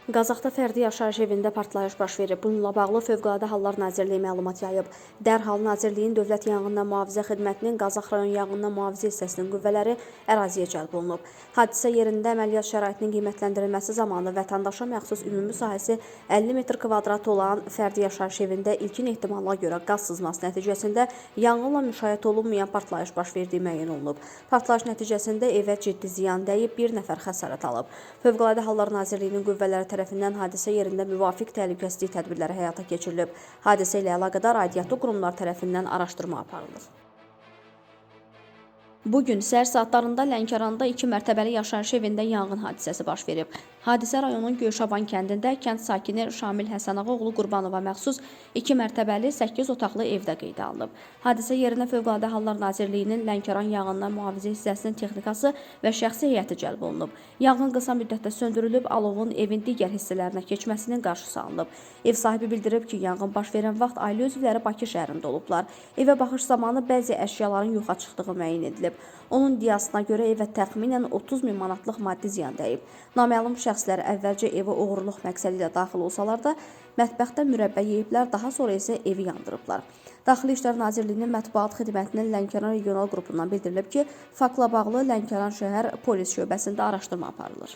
Qazaxda fərdi yaşayış evində partlayış baş verib. Bununla bağlı Fövqəladə Hallar Nazirliyi məlumat yayıb. Dərhal Nazirliyin Dövlət Yanğından Mühafizə Xidmətinin Qazax rayon yanğından mühafizə hissəsinin qüvvələri əraziyə cəlb olunub. Hadisə yerində əməliyyat şəraitinin qiymətləndirilməsi zamanı vətəndaşa məxsus ümumi sahəsi 50 metr kvadrat olan fərdi yaşayış evində ilkin ehtimala görə qaz sızması nəticəsində yanğınla müşayiət olunmayan partlayış baş verdiyi müəyyən olunub. Partlayış nəticəsində evə ciddi ziyan dəyib, bir nəfər xəsarət alıb. Fövqəladə Hallar Nazirliyinin qüvvələri tərəfindən hadisə yerində müvafiq təhlükəsizlik tədbirləri həyata keçirilib. Hadisə ilə əlaqədar aidiyyatlı qurumlar tərəfindən araşdırma aparılır. Bugün səhər saatlarında Lənkəranda 2 mərtəbəli yaşayış evində yanğın hadisəsi baş verib. Hadisə rayonun Göyşaban kəndində kənd sakini Şamil Həsənağa Qurbanova məxsus 2 mərtəbəli 8 otaqlı evdə qeydə alınıb. Hadisə yerinə Fövqəladə Hallar Nazirliyinin Lənkəran yanğından mühafizə hissəsinin texnikası və şəxsi heyəti cəlb olunub. Yanğın qısa müddətdə söndürülüb, alovun evin digər hissələrinə keçməsinin qarşısı alınıb. Ev sahibi bildirib ki, yanğın baş verən vaxt ailə üzvləri Bakı şəhərində olublar. Evə baxış zamanı bəzi əşyaların yoxa çıxdığı müəyyən edilib. Onun iddiasına görə evə təxminən 30 min manatlıq maddi ziyan dəyib. Naməlum şəxslər əvvəlcə evə oğurluq məqsədi ilə daxil olsalar da, mətbəxdə mürəbbə yeyiblər, daha sonra isə evi yandırıblar. Daxili İşlər Nazirliyinin mətbuat xidmətinin Lənkəran regional qrupundan bildirilib ki, faktla bağlı Lənkəran şəhər polis şöbəsində araşdırma aparılır.